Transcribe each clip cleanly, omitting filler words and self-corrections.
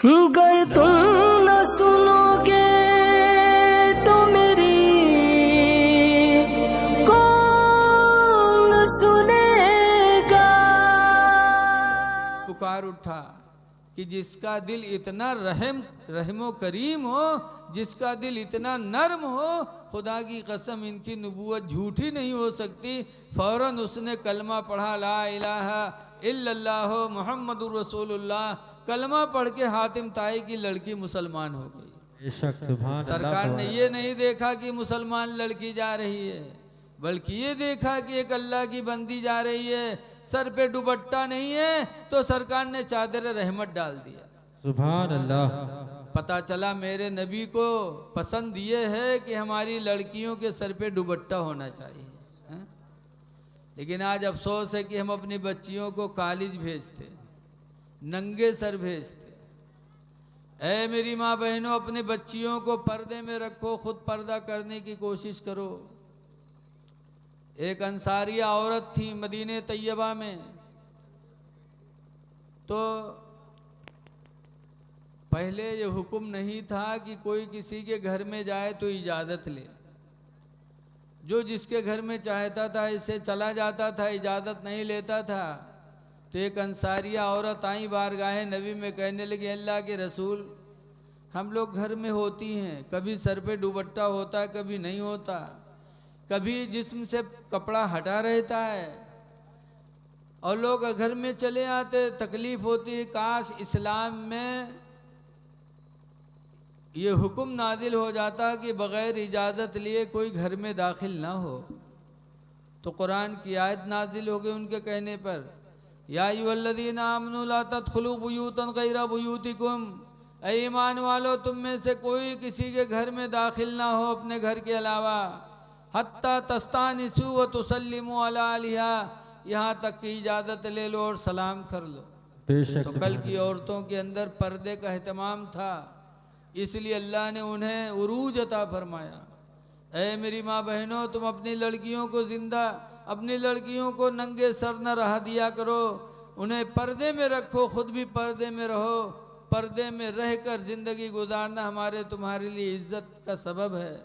गर तुम न सुनोगे तो मेरी कौन सुनेगा। पुकार उठा कि जिसका दिल इतना रहमो करीम हो, जिसका दिल इतना नर्म हो, खुदा की कसम इनकी नबूवत झूठी नहीं हो सकती। फौरन उसने कलमा पढ़ा, ला इलाहा इल्लल्लाह मुहम्मदुर रसूलुल्लाह। कलमा पढ़ के हातिम ताई की लड़की मुसलमान हो गई। सरकार ने ये नहीं देखा कि मुसलमान लड़की जा रही है, बल्कि ये देखा कि एक अल्लाह की बंदी जा रही है, सर पे दुपट्टा नहीं है, तो सरकार ने चादर रहमत डाल दिया। सुभान अल्लाह। पता चला मेरे नबी को पसंद ये है कि हमारी लड़कियों के सर पे दुपट्टा होना चाहिए, है? लेकिन आज अफसोस है कि हम अपनी बच्चियों को कॉलेज भेजते, नंगे सर भेजते। ऐ मेरी माँ बहनों, अपने बच्चियों को पर्दे में रखो, खुद पर्दा करने की कोशिश करो। एक अंसारिया औरत थी मदीने तैयबा में, तो पहले ये हुक्म नहीं था कि कोई किसी के घर में जाए तो इजाज़त ले। जो जिसके घर में चाहता था इससे चला जाता था, इजाज़त नहीं लेता था। तो एक अंसारिया औरत आई बारगाहे नबी में, कहने लगी, अल्लाह के रसूल, हम लोग घर में होती हैं, कभी सर पे दुपट्टा होता है, कभी नहीं होता, कभी जिस्म से कपड़ा हटा रहता है, और लोग घर में चले आते, तकलीफ होती है। काश इस्लाम में ये हुक्म नादिल हो जाता कि बग़ैर इजाज़त लिए कोई घर में दाखिल ना हो। तो कुरान की आयत नाजिल हो गई उनके कहने पर, या अय्युहल्लज़ीना आमनू ला तदखुलू बुयूतन गैरा बुयूतिकुम, ऐ ईमान वालो, तुम में से कोई किसी के घर में दाखिल ना हो अपने घर के अलावा, हत्ता तस्तानिसू व तुसल्लिमू अला अहलिहा, यहाँ तक कि इजाज़त ले लो और सलाम कर लो। तो कल की औरतों के अंदर पर्दे का एहतमाम था, इसलिए अल्लाह ने उन्हें उरूज अता फरमाया। ऐ मेरी माँ बहनों, तुम अपनी लड़कियों को जिंदा, अपनी लड़कियों को नंगे सर न रहा दिया करो, उन्हें पर्दे में रखो, खुद भी पर्दे में रहो। पर्दे में रहकर ज़िंदगी गुजारना हमारे तुम्हारे लिए इज़्ज़त का सबब है।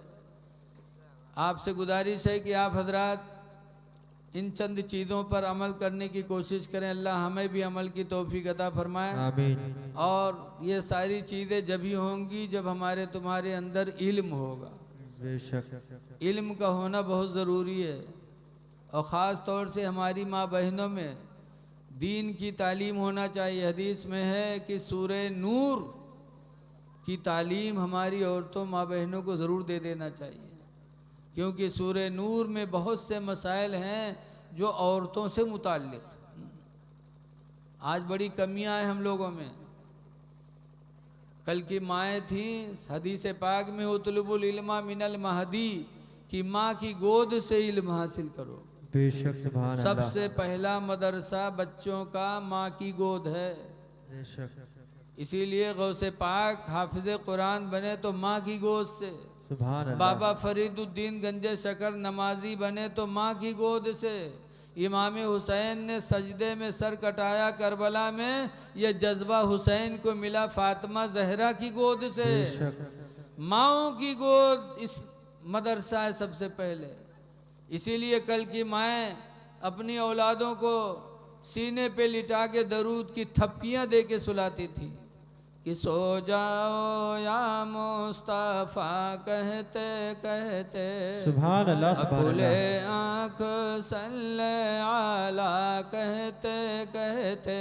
आपसे गुजारिश है कि आप हजरात इन चंद चीज़ों पर अमल करने की कोशिश करें। अल्लाह हमें भी अमल की तौफीक अता फरमाए। आमीन। और ये सारी चीज़ें जब ही होंगी जब हमारे तुम्हारे अंदर इल्म होगा। बेशक इल्म का होना बहुत ज़रूरी है, और ख़ास तौर से हमारी माँ बहनों में दीन की तालीम होना चाहिए। हदीस में है कि सूरह नूर की तालीम हमारी औरतों माँ बहनों को ज़रूर दे देना चाहिए, क्योंकि सूरह नूर में बहुत से मसाइल हैं जो औरतों से मुताल्लिक़। आज बड़ी कमियां हैं हम लोगों में। कल की माएँ थीं, हदीस पाक में उतलुबुल इल्मा मिनल महदी, कि माँ की गोद से इल्म हासिल करो। बेशक सुभान अल्लाह। सबसे पहला मदरसा बच्चों का माँ की गोद है। बेशक इसीलिए गौसे पाक हाफिज़ कुरान बने तो माँ की गोद से, सुभान अल्लाह। बाबा फरीदुद्दीन गंजे शकर नमाजी बने तो माँ की गोद से, इमाम हुसैन ने सजदे में सर कटाया करबला में, यह जज्बा हुसैन को मिला फातिमा जहरा की गोद से। माँओं की गोद इस मदरसा है सबसे पहले। इसीलिए कल की माएँ अपनी औलादों को सीने पे लिटा के दरूद की थपकियाँ दे के सुलाती थी कि सो जाओ या मुस्तफ़ा कहते कहते, सुभान अल्लाह सुभान खुले अल्लाह। आँख सल्ले आला कहते कहते,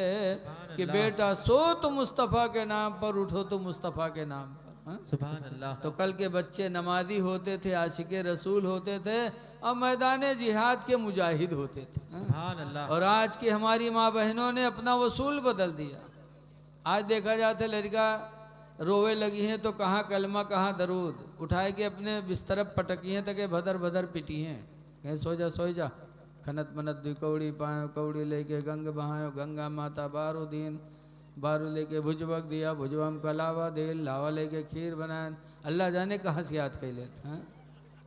कि बेटा सो तो मुस्तफ़ा के नाम पर, उठो तो मुस्तफ़ा के नाम पर। सुभान अल्लाह। तो कल के बच्चे नमाजी होते थे, आशिके रसूल होते थे, और मैदान जिहाद के मुजाहिद होते थे। सुभान अल्लाह। और आज की हमारी माँ बहनों ने अपना वसूल बदल दिया। आज देखा जाता है लड़का रोवे लगी हैं तो कहाँ कलमा कहाँ दरूद, उठाए के अपने बिस्तर पटकी हैं तक भदर भदर पिटी हैं, कहीं सो जा, खनत मनत दुई कौड़ी पायो, कौड़ी लेके गंग बहायो, गंगा माता बारो दीन, बारू लेके भुजबक दिया, भुजबम कलावा दिल, लावा लेके खीर बनाए। अल्लाह जाने कहाँ से याद कर लेते हैं,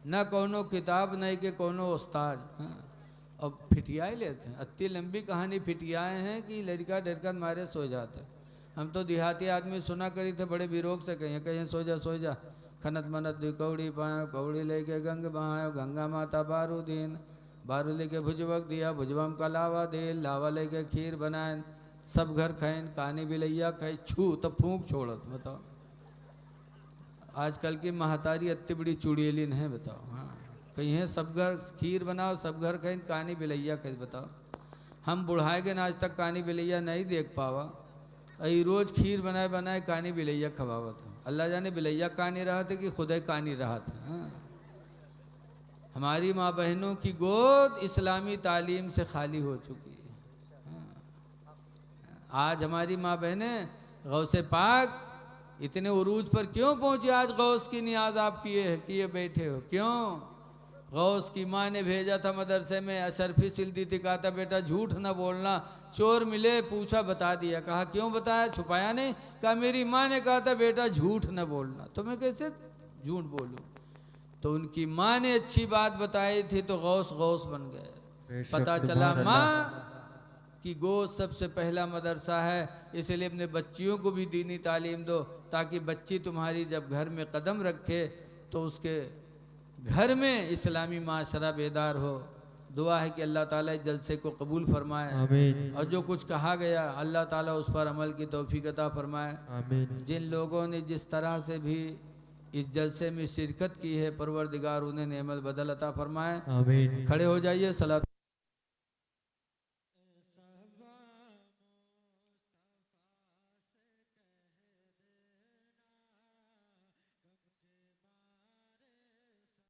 न कोनो किताब नहीं के कोनो उस्ताद, और फिटियाए लेते हैं। अत्ती लंबी कहानी फिटियाए हैं कि लड़का डरकर मारे सो जाता है। हम तो देहाती आदमी सुना करी थे, बड़े विरोग से कहीं कहीं सो जा खनत मनत दुई कौड़ी पायो, कौड़ी लेके गंग बहायो, गंगा माता बारू दीन, बारू लेके भुजवक दिया, भुजवम का लावा दे, लावा लेके खीर बनाए, सब घर खाइन, कानी बिलैया खाई, छू तब फूंक छोड़त। बताओ आजकल की महतारी अत्ती बड़ी चुड़ैलिन है। बताओ हाँ कहीं है, सब घर खीर बनाओ, सब घर खाइन, कानी बिलैया खाई। बताओ हम बुढ़ाए गए आज तक कानी बिलैया नहीं देख पावा, अई रोज खीर बनाए बनाए कानी बिलैया खवावत। अल्लाह जाने बिलैया कानी रहा थे कि खुदा कानी रहा था। हाँ। हमारी माँ बहनों की गोद इस्लामी तालीम से खाली हो चुकी है। हाँ। आज हमारी माँ बहनें गौसे पाक इतने उरूज पर क्यों पहुँचे? आज गौस की नियाज आप किए बैठे हो क्यों? गौस की माँ ने भेजा था मदरसे में, अशरफी सिल्दी थी, कहा था बेटा झूठ न बोलना, चोर मिले पूछा बता दिया। कहा क्यों बताया? छुपाया नहीं। कहा मेरी माँ ने कहा था बेटा झूठ न बोलना, तो मैं कैसे झूठ बोलूं? तो उनकी माँ ने अच्छी बात बताई थी तो गौस गौस बन गए। पता चला माँ कि गोद सबसे पहला मदरसा है, इसलिए अपने बच्चियों को भी दीनी तालीम दो, ताकि बच्ची तुम्हारी जब घर में कदम रखे तो उसके घर में इस्लामी माशरा बेदार हो। दुआ है कि अल्लाह ताला इस जलसे को कबूल फरमाए, आमीन। और जो कुछ कहा गया अल्लाह ताला उस पर अमल की तौफीक अता फरमाए। आमीन। जिन लोगों ने जिस तरह से भी इस जलसे में शिरकत की है, परवरदिगार उन्हें नेमत बदल अता फरमाए। आमीन। खड़े हो जाइए, सलात